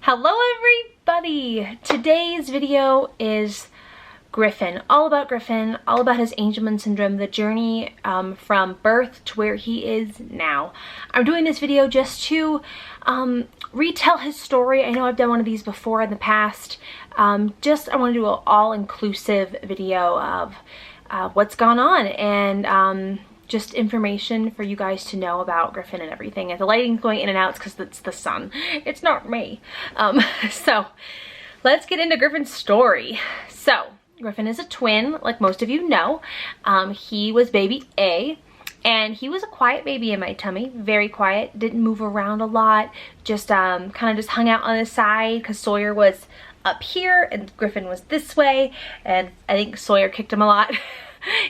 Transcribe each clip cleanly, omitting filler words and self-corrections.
Hello everybody! Today's video is Griffin. All about Griffin, all about his Angelman syndrome, the journey from birth to where he is now. I'm doing this video just to retell his story. I know I've done one of these before in the past. I want to do an all-inclusive video of what's gone on and just information for you guys to know about Griffin and everything. And the lighting's going in and out because it's the sun. It's not me. So let's get into Griffin's story. So Griffin is a twin, like most of you know. He was baby A, and he was a quiet baby in my tummy, very quiet, didn't move around a lot, just kind of just hung out on his side because Sawyer was up here and Griffin was this way, and I think Sawyer kicked him a lot.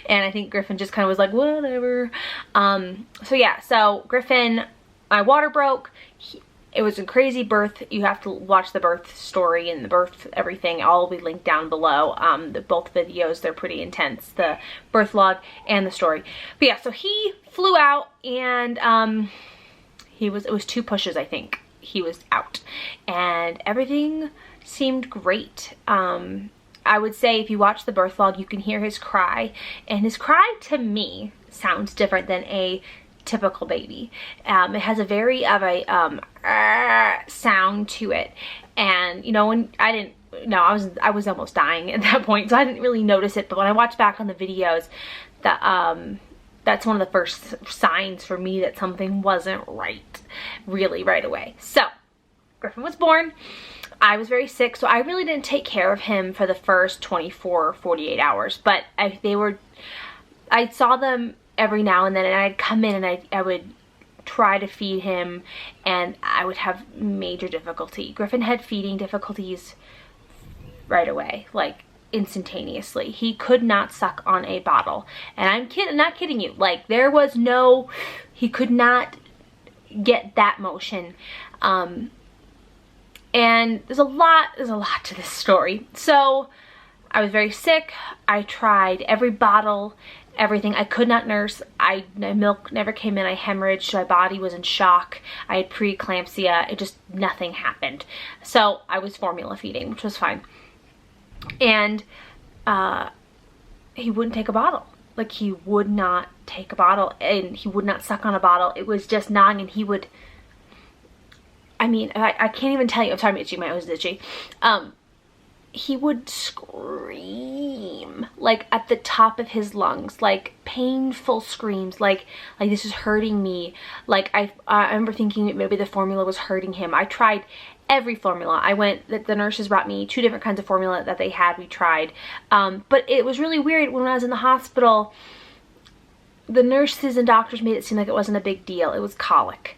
And I think Griffin just kind of was like, whatever. So yeah, so Griffin, my water broke. It was a crazy birth. You have to watch the birth story and the birth everything. All will be linked down below. Both videos, they're pretty intense. The birth log and the story. But yeah, so he flew out and it was 2 pushes, I think. He was out. And everything seemed great. I would say if you watch the birth log, you can hear his cry, and his cry to me sounds different than a typical baby. It has a very of a sound to it, and you know, when I was almost dying at that point, so I didn't really notice it. But when I watched back on the videos, that's one of the first signs for me that something wasn't right, really right away. So Griffin was born. I was very sick, so I really didn't take care of him for the first 24 or 48 hours, but I saw them every now and then, and I'd come in and I would try to feed him, and I would have major difficulty. Griffin had feeding difficulties right away, like instantaneously. He could not suck on a bottle, and I'm not kidding you, like he could not get that motion. And there's a lot to this story. So I was very sick. I tried every bottle, everything. I could not nurse. My milk never came in. I hemorrhaged. My body was in shock. I had preeclampsia. Nothing happened. So I was formula feeding, which was fine. And he wouldn't take a bottle. Like, he would not take a bottle, and he would not suck on a bottle. It was just gnawing, and he would, I mean, I can't even tell you. I'm sorry, I'm itchy. My nose is itchy. He would scream, like, at the top of his lungs, like, painful screams, like this is hurting me. Like, I remember thinking maybe the formula was hurting him. I tried every formula. The nurses brought me 2 different kinds of formula that they had. We tried. But it was really weird when I was in the hospital. The nurses and doctors made it seem like it wasn't a big deal. It was colic.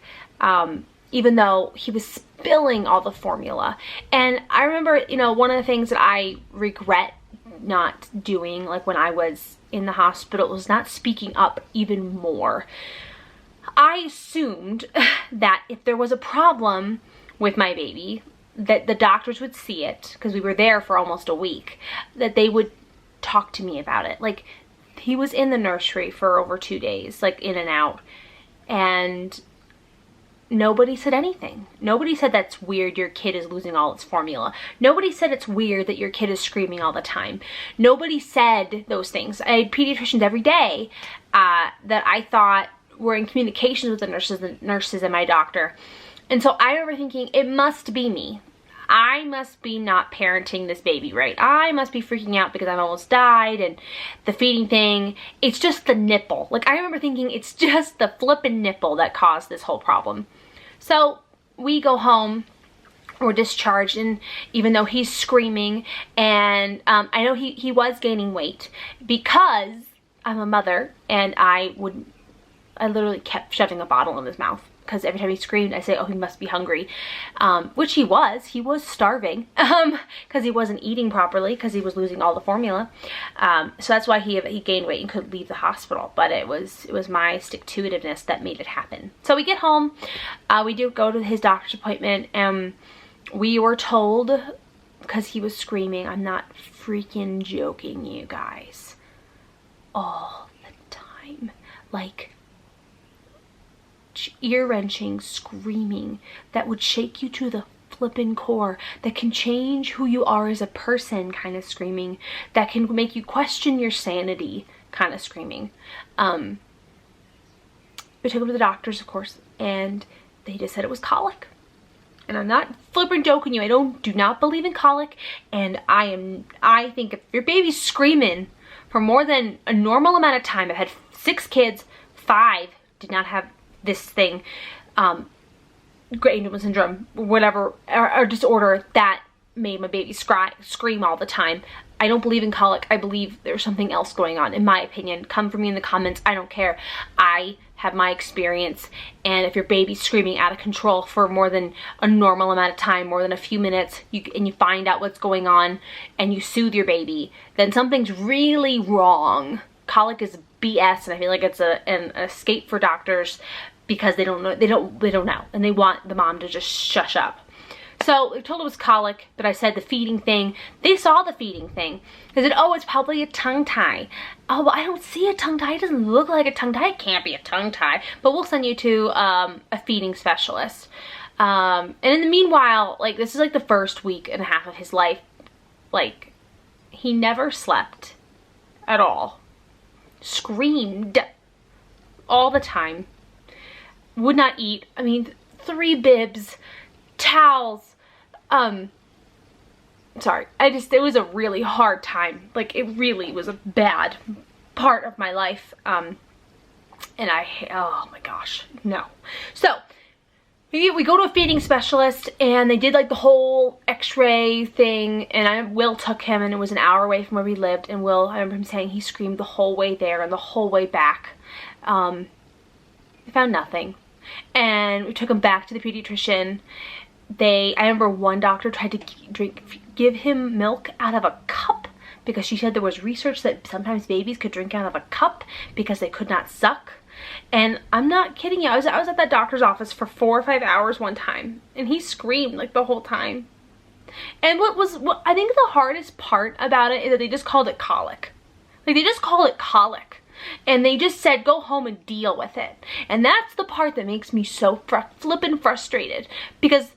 Even though he was spilling all the formula. And I remember, you know, one of the things that I regret not doing, like when I was in the hospital, was not speaking up even more. I assumed that if there was a problem with my baby, that the doctors would see it, because we were there for almost a week, that they would talk to me about it. Like, he was in the nursery for over 2 days, like in and out, and nobody said anything. Nobody said that's weird, your kid is losing all its formula. Nobody said it's weird that your kid is screaming all the time. Nobody said those things. I had pediatricians every day that I thought were in communications with the nurses and my doctor. And so I remember thinking, it must be me. I must be not parenting this baby right. I must be freaking out because I've almost died, and the feeding thing, it's just the nipple. Like, I remember thinking it's just the flippin' nipple that caused this whole problem. So we go home, we're discharged, and even though he's screaming, and I know he was gaining weight, because I'm a mother, and I literally kept shoving a bottle in his mouth, because every time he screamed, I say, oh, he must be hungry, which he was starving, because he wasn't eating properly, because he was losing all the formula. So that's why he gained weight and couldn't leave the hospital. But it was my stick-to-itiveness that made it happen. So we get home, we do go to his doctor's appointment, and we were told, because he was screaming, I'm not freaking joking, you guys, all the time, like, ear-wrenching screaming that would shake you to the flippin' core, that can change who you are as a person kind of screaming, that can make you question your sanity kind of screaming. We took him to the doctors, of course, and they just said it was colic. And I'm not flipping joking you. I do not believe in colic, and I think if your baby's screaming for more than a normal amount of time, I've had 6 kids, 5 did not have this thing, Angelman syndrome, whatever, or disorder that made my baby scream all the time. I don't believe in colic. I believe there's something else going on, in my opinion. Come for me in the comments. I don't care. I have my experience, and if your baby's screaming out of control for more than a normal amount of time, more than a few minutes, and you find out what's going on and you soothe your baby, then something's really wrong. Colic is BS, and I feel like it's an escape for doctors because they don't know, and they want the mom to just shush up. So they told it was colic, but I said the feeding thing. They saw the feeding thing. They said, oh, it's probably a tongue tie. Oh, but I don't see a tongue tie. It doesn't look like a tongue tie. It can't be a tongue tie. But we'll send you to a feeding specialist. And in the meanwhile, like, this is like the first week and a half of his life. Like, he never slept at all. Screamed all the time. Would not eat. I mean, 3 bibs, towels. Sorry, it was a really hard time. Like, it really was a bad part of my life. And oh my gosh, no. So, we go to a feeding specialist, and they did like the whole x-ray thing, and Will took him, and it was an hour away from where we lived, and Will, I remember him saying he screamed the whole way there and the whole way back. They found nothing. And we took him back to the pediatrician. I remember one doctor tried to give him milk out of a cup because she said there was research that sometimes babies could drink out of a cup because they could not suck. And I'm not kidding you. I was at that doctor's office for 4 or 5 hours one time, and he screamed like the whole time. And what I think the hardest part about it is that they just called it colic. Like, they just call it colic. And they just said, go home and deal with it. And that's the part that makes me so flippin' frustrated. Because,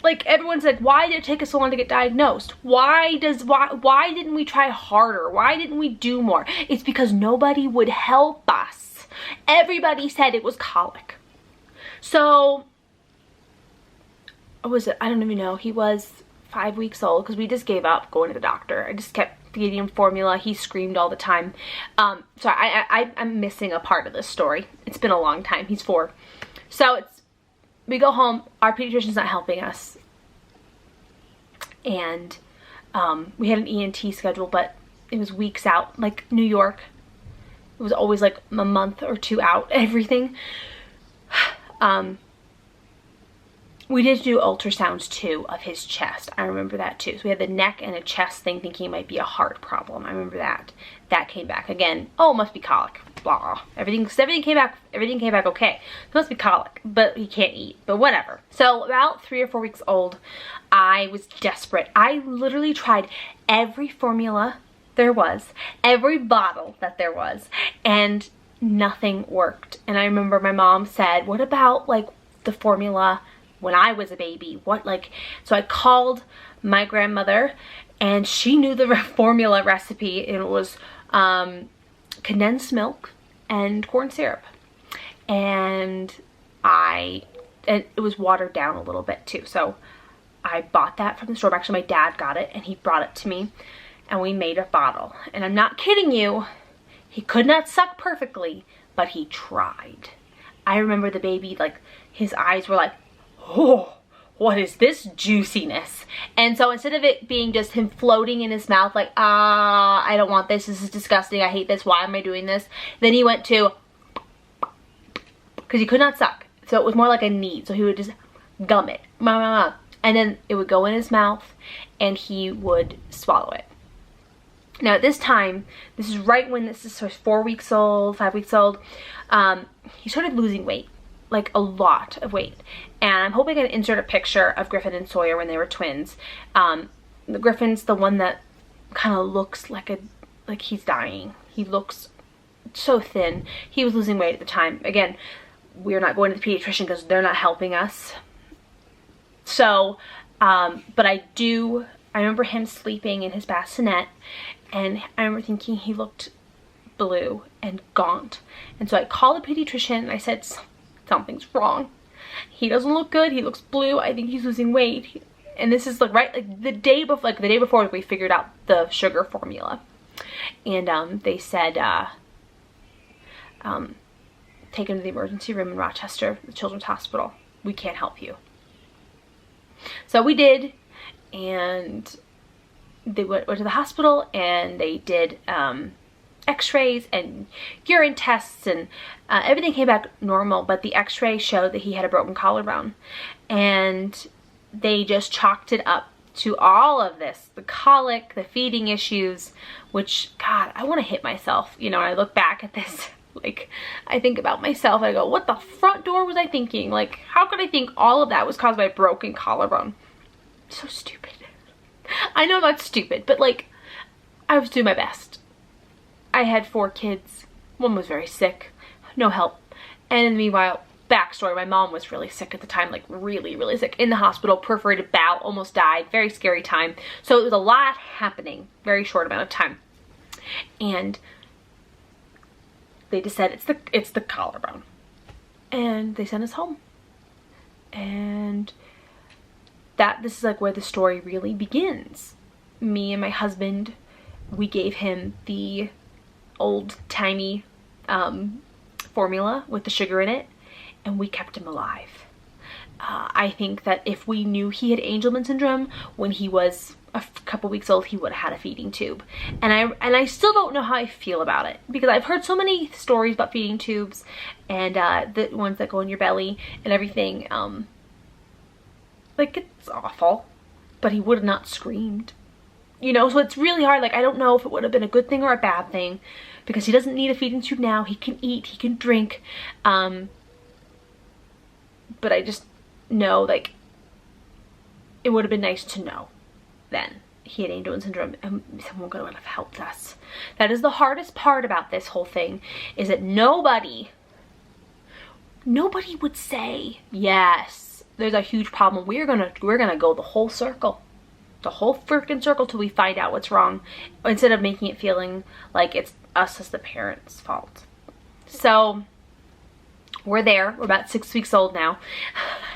like, everyone's like, why did it take us so long to get diagnosed? Why didn't we try harder? Why didn't we do more? It's because nobody would help us. Everybody said it was colic. So, what was it? I don't even know. He was 5 weeks old because we just gave up going to the doctor. I just kept feeding him formula. He screamed all the time. So I'm missing a part of this story. It's been a long time. He's 4. So we go home. Our pediatrician's not helping us. And we had an ENT schedule, but it was weeks out. Like New York, it was always like a month or 2 out, everything. We did do ultrasounds too of his chest. I remember that too. So we had the neck and a chest thing, thinking it might be a heart problem. I remember that. That came back again. Oh, it must be colic. Blah. Everything came back okay. It must be colic, but he can't eat. But whatever. So about 3 or 4 weeks old, I was desperate. I literally tried every formula there was, every bottle that there was, and nothing worked. And I remember my mom said, what about like the formula when I was a baby? So I called my grandmother, and she knew the formula recipe, and it was condensed milk and corn syrup, and it was watered down a little bit too. So I bought that from the store. Actually, my dad got it, and he brought it to me, and we made a bottle. And I'm not kidding you, he could not suck perfectly, but he tried. I remember the baby, like, his eyes were like, oh, what is this juiciness? And so instead of it being just him floating in his mouth like, I don't want this is disgusting, I hate this, why am I doing this? Then he went to, because he could not suck. So it was more like a need. So he would just gum it. And then it would go in his mouth, and he would swallow it. Now at this time, this is right when this is 4 weeks old, 5 weeks old, he started losing weight. Like a lot of weight. And I'm hoping I can insert a picture of Griffin and Sawyer when they were twins. The Griffin's the one that kind of looks like he's dying. He looks so thin. He was losing weight at the time. Again, we're not going to the pediatrician because they're not helping us. So, but I remember him sleeping in his bassinet, and I remember thinking he looked blue and gaunt. And so I called the pediatrician and I said, something's wrong. He doesn't look good. He looks blue. I think he's losing weight. And this is like the day before we figured out the sugar formula. And they said, take him to the emergency room in Rochester, the Children's Hospital. We can't help you. So we did, and they went to the hospital, and they did x-rays and urine tests, and everything came back normal, but the x-ray showed that he had a broken collarbone. And they just chalked it up to all of this, the colic, the feeding issues, which, God, I want to hit myself, you know, when I look back at this. Like, I think about myself, I go, what the front door was I thinking? Like, how could I think all of that was caused by a broken collarbone? So stupid. I know that's stupid, but like, I was doing my best. I had 4 kids. One was very sick, no help. And meanwhile, backstory, my mom was really sick at the time, like really, really sick, in the hospital, perforated bowel, almost died, very scary time. So it was a lot happening, very short amount of time. And they just said, it's the collarbone. And they sent us home. And this is like where the story really begins. Me and my husband, we gave him the old-timey formula with the sugar in it, and we kept him alive. I think that if we knew he had Angelman syndrome when he was a couple weeks old, he would have had a feeding tube. And I still don't know how I feel about it, because I've heard so many stories about feeding tubes and the ones that go in your belly and everything. Like, it's awful, but he would have not screamed. You know, so it's really hard. Like, I don't know if it would have been a good thing or a bad thing, because he doesn't need a feeding tube now. He can eat, he can drink. But I just know, like, it would have been nice to know then he had Angelman syndrome, and someone would have helped us. That is the hardest part about this whole thing, is that nobody would say, yes, there's a huge problem. We're gonna go the whole circle. The whole freaking circle till we find out what's wrong, instead of making it feeling like it's us as the parents' fault. So we're there. We're about 6 weeks old now.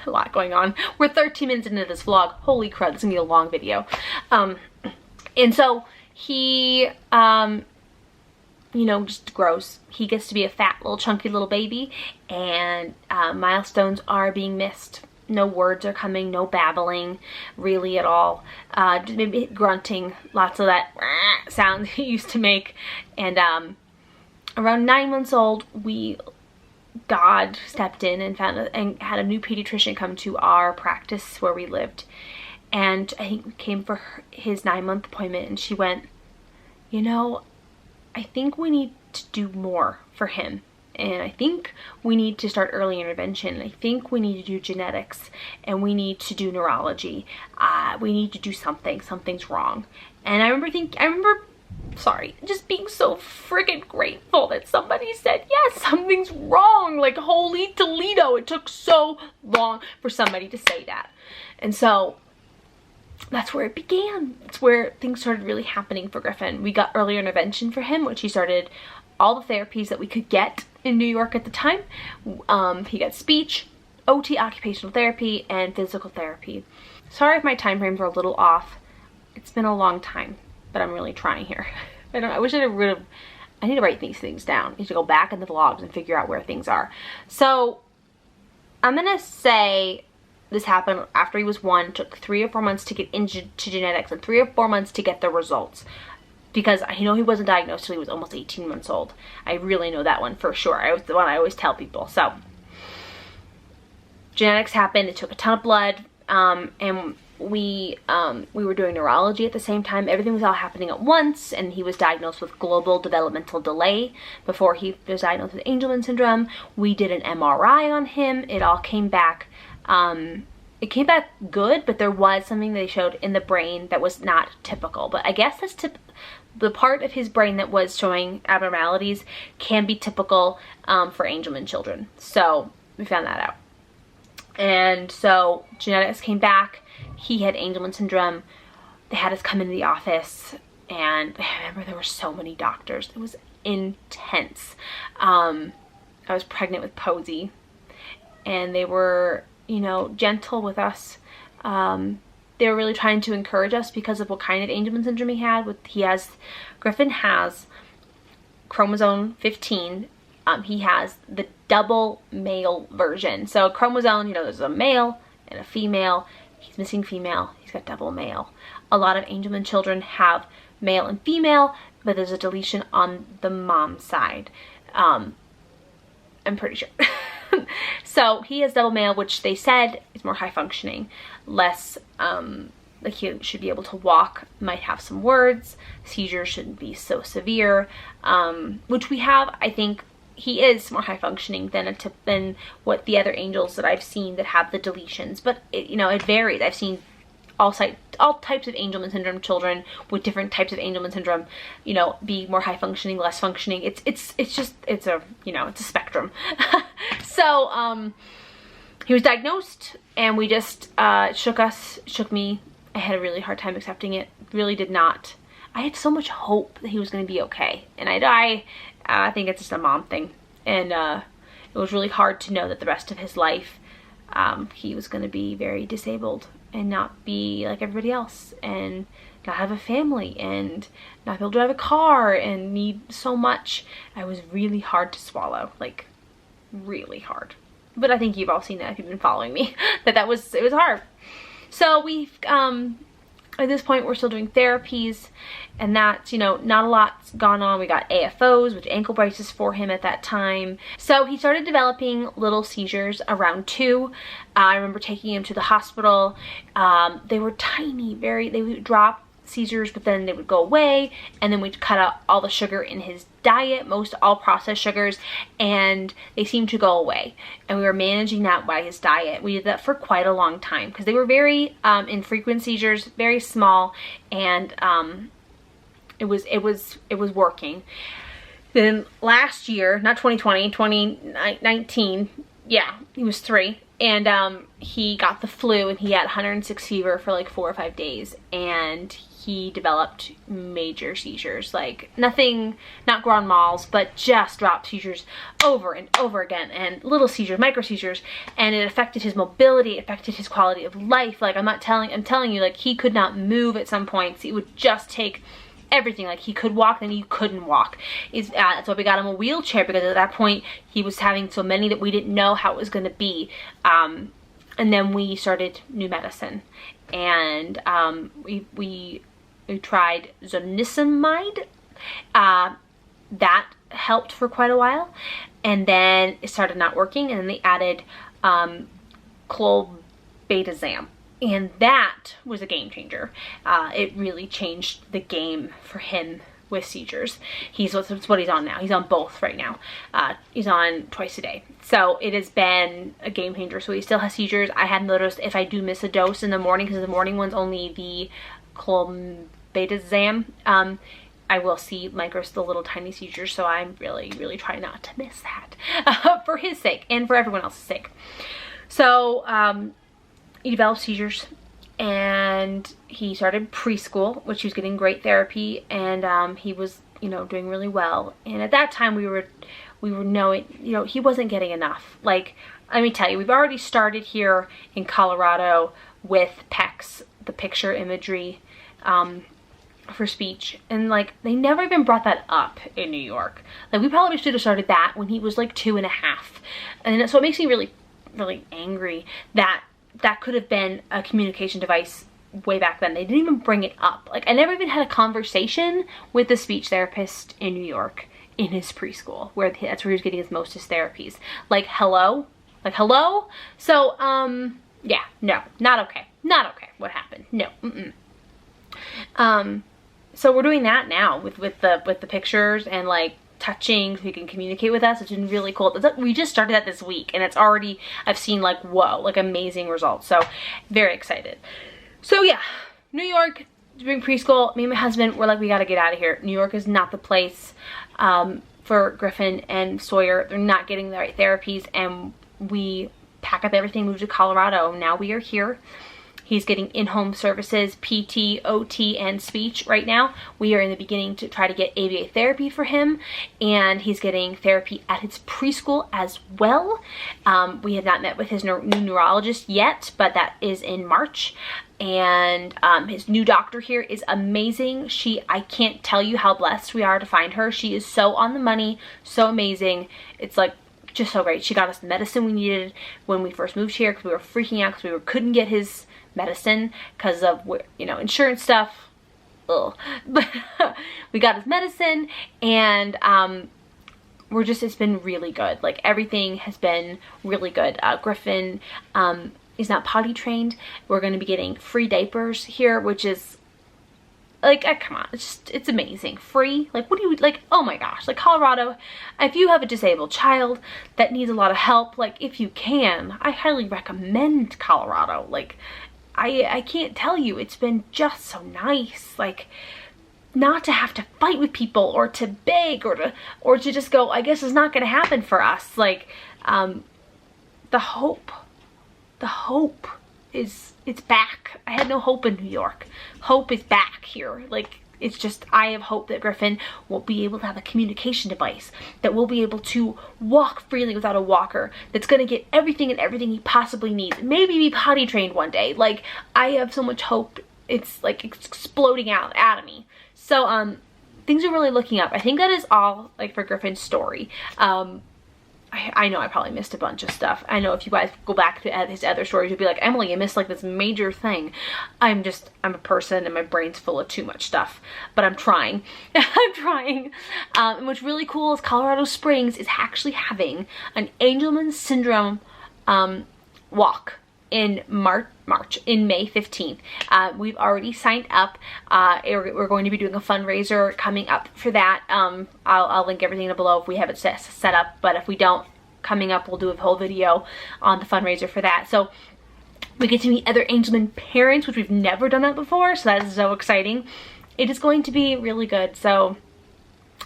A lot going on. We're 13 minutes into this vlog. Holy crud, it's gonna be a long video. And so he, you know, just grows. He gets to be a fat, little chunky little baby, and milestones are being missed. No words are coming, no babbling really at all. Just maybe grunting, lots of that sound he used to make. And around 9 months old, God stepped in and had a new pediatrician come to our practice where we lived. And I think we came for his 9-month appointment, and she went, you know, I think we need to do more for him. And I think we need to start early intervention. I think we need to do genetics, and we need to do neurology. We need to do something. Something's wrong. And I remember just being so friggin' grateful that somebody said, yes, something's wrong. Like, holy Toledo, it took so long for somebody to say that. And so that's where it began. It's where things started really happening for Griffin. We got early intervention for him, which he started all the therapies that we could get in New York at the time. He got speech, OT, occupational therapy, and physical therapy. Sorry if my time frames are a little off. It's been a long time, but I'm really trying here. I wish I would have. I need to write these things down. I need to go back in the vlogs and figure out where things are. So I'm gonna say this happened after he was 1. Took 3 or 4 months to get into genetics, and 3 or 4 months to get the results. Because I know he wasn't diagnosed till he was almost 18 months old. I really know that one for sure. It was the one I always tell people. So genetics happened. It took a ton of blood, and we were doing neurology at the same time. Everything was all happening at once, and he was diagnosed with global developmental delay before he was diagnosed with Angelman syndrome. We did an MRI on him. It all came back. It came back good, but there was something they showed in the brain that was not typical. But I guess that's the part of his brain that was showing abnormalities can be typical for Angelman children. So we found that out. And so genetics came back. He had Angelman syndrome. They had us come into the office, and I remember there were so many doctors. It was intense. I was pregnant with Posey, and they were, you know, gentle with us. They were really trying to encourage us because of what kind of Angelman syndrome he had. Griffin has chromosome 15. He has the double male version. So chromosome, you know, there's a male and a female. He's missing female. He's got double male. A lot of Angelman children have male and female, but there's a deletion on the mom's side. I'm pretty sure. So he has double male, which they said is more high functioning, less, like he should be able to walk, might have some words, seizures shouldn't be so severe, which we have. I think he is more high functioning than what the other angels that I've seen that have the deletions, but it, you know, it varies. I've seen all types of Angelman syndrome children with different types of Angelman syndrome, you know, be more high functioning, less functioning. It's a, you know, it's a spectrum. So he was diagnosed, and we just shook me. I had a really hard time accepting it. Really did not. I had so much hope that he was going to be okay, and I think it's just a mom thing, and it was really hard to know that the rest of his life he was going to be very disabled and not be like everybody else, and not have a family, and not be able to drive a car, and need so much. It was really hard to swallow, like really hard. But I think you've all seen that if you've been following me, it was hard. So we've at this point we're still doing therapies, and that's, you know, not a lot's gone on. We got AFOs, which ankle braces for him at that time. So he started developing little seizures around 2. I remember taking him to the hospital. They were tiny, they would drop seizures, but then they would go away, and then we'd cut out all the sugar in his diet, most all processed sugars, and they seemed to go away, and we were managing that by his diet. We did that for quite a long time because they were very infrequent seizures, very small, and it was working. Then last year, not 2020, 2019, yeah, he was 3, and he got the flu, and he had 106 fever for like 4 or 5 days, and he developed major seizures, like nothing, not grand mals, but just drop seizures over and over again, and little seizures, micro seizures, and it affected his mobility, it affected his quality of life. Like I'm telling you, like he could not move at some points. It would just take everything. Like he could walk, then he couldn't walk. That's why we got him a wheelchair, because at that point he was having so many that we didn't know how it was going to be. And then we started new medicine, and we tried zonisamide. That helped for quite a while, and then it started not working, and then they added clobetazam, and that was a game changer. It really changed the game for him with seizures. That's what he's on now. He's on both right now. He's on twice a day. So it has been a game changer. So he still has seizures. I had noticed if I do miss a dose in the morning, because the morning one's only the clobetazam, I will see the little tiny seizures. So I'm really trying not to miss that for his sake and for everyone else's sake. So he developed seizures, and he started preschool, which he was getting great therapy, and he was, you know, doing really well. And at that time we were knowing, you know, he wasn't getting enough. Like, let me tell you, we've already started here in Colorado with PECS, the picture imagery for speech, and like they never even brought that up in New York. Like we probably should have started that when he was like 2.5, and so it makes me really angry that that could have been a communication device way back then. They didn't even bring it up. Like I never even had a conversation with the speech therapist in New York in his preschool, that's where he was getting his most of his therapies. Like hello. So yeah, no, not okay. What happened? No. So we're doing that now with the pictures and like touching, so he can communicate with us. It's been really cool. We just started that this week, and it's already, I've seen like, whoa, like amazing results. So very excited. So yeah, New York, doing preschool. Me and my husband, we're like, we gotta get out of here. New York is not the place for Griffin and Sawyer. They're not getting the right therapies, and we pack up everything, move to Colorado. Now we are here. He's getting in-home services, PT, OT, and speech right now. We are in the beginning to try to get ABA therapy for him, and he's getting therapy at his preschool as well. We have not met with his new neurologist yet, but that is in March. And his new doctor here is amazing. I can't tell you how blessed we are to find her. She is so on the money, so amazing. It's like just so great. She got us the medicine we needed when we first moved here because we were freaking out because we couldn't get his medicine because of, you know, insurance stuff. Ugh. But we got his medicine, and it's been really good. Like, everything has been really good. Griffin is not potty trained. We're going to be getting free diapers here, which is like, come on, it's amazing. Free, like, what do you, like, oh my gosh, like, Colorado, if you have a disabled child that needs a lot of help, like, if you can, I highly recommend Colorado. Like, I can't tell you, it's been just so nice, like, not to have to fight with people or to beg or to just go, I guess it's not going to happen for us. Like, the hope is, it's back. I had no hope in New York. Hope is back here. Like, it's just, I have hope that Griffin will be able to have a communication device, that we'll be able to walk freely without a walker, that's going to get everything he possibly needs. Maybe be potty trained one day. Like, I have so much hope. It's like exploding out of me. So, things are really looking up. I think that is all, like, for Griffin's story. I know I probably missed a bunch of stuff. I know if you guys go back to his other stories, you'll be like, Emily, you missed like this major thing. I'm a person and my brain's full of too much stuff, but I'm trying. I'm trying. And what's really cool is Colorado Springs is actually having an Angelman syndrome walk in March, in May 15th. We've already signed up. We're going to be doing a fundraiser coming up for that. I'll link everything below if we have it set up, but if we don't, coming up, we'll do a whole video on the fundraiser for that. So we get to meet other Angelman parents, which we've never done that before, so that is so exciting. It is going to be really good. So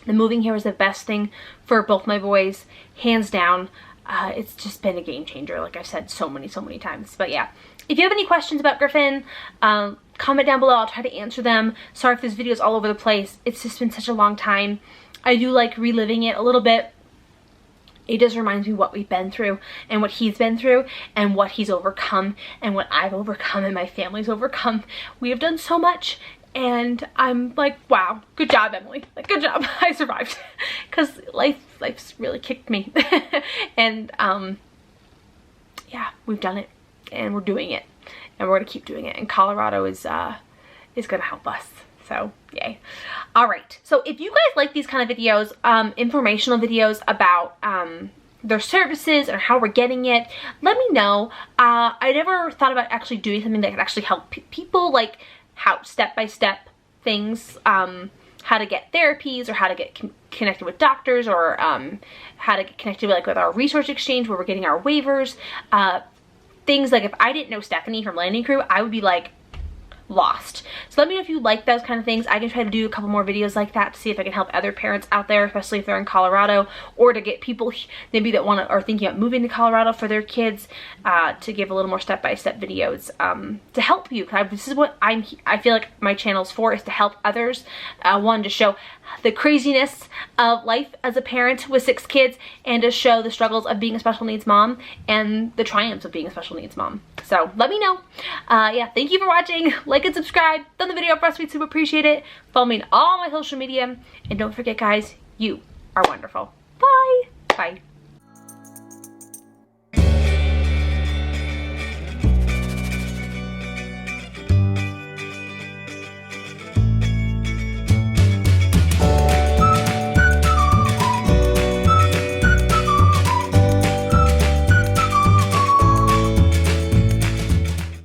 the moving here was the best thing for both my boys, hands down. It's just been a game changer, like I've said so many times. But yeah, if you have any questions about Griffin, comment down below. I'll try to answer them. Sorry if this video is all over the place. It's just been such a long time. I do like reliving it a little bit. It just reminds me what we've been through and what he's been through and what he's overcome and what I've overcome and my family's overcome. We have done so much. And I'm like, wow, good job, Emily. Like, good job. I survived. Because life's really kicked me. And, yeah, we've done it. And we're doing it. And we're going to keep doing it. And Colorado is going to help us. So, yay. All right. So, if you guys like these kind of videos, informational videos about their services or how we're getting it, let me know. I never thought about actually doing something that could actually help people, like how step-by-step things, how to get therapies or how to get connected with doctors, or how to get connected with our resource exchange where we're getting our waivers. Things like, if I didn't know Stephanie from Landing Crew, I would be like lost. So let me know if you like those kind of things. I can try to do a couple more videos like that to see if I can help other parents out there, especially if they're in Colorado, or to get people maybe that are thinking about moving to Colorado for their kids, to give a little more step-by-step videos to help you. This is what I feel like my channel's for, is to help others. One, to show the craziness of life as a parent with 6 kids, and to show the struggles of being a special needs mom and the triumphs of being a special needs mom. So let me know. Yeah, thank you for watching. Like and subscribe. Thumb the video up for us. We'd super appreciate it. Follow me on all my social media. And don't forget, guys, you are wonderful. Bye. Bye.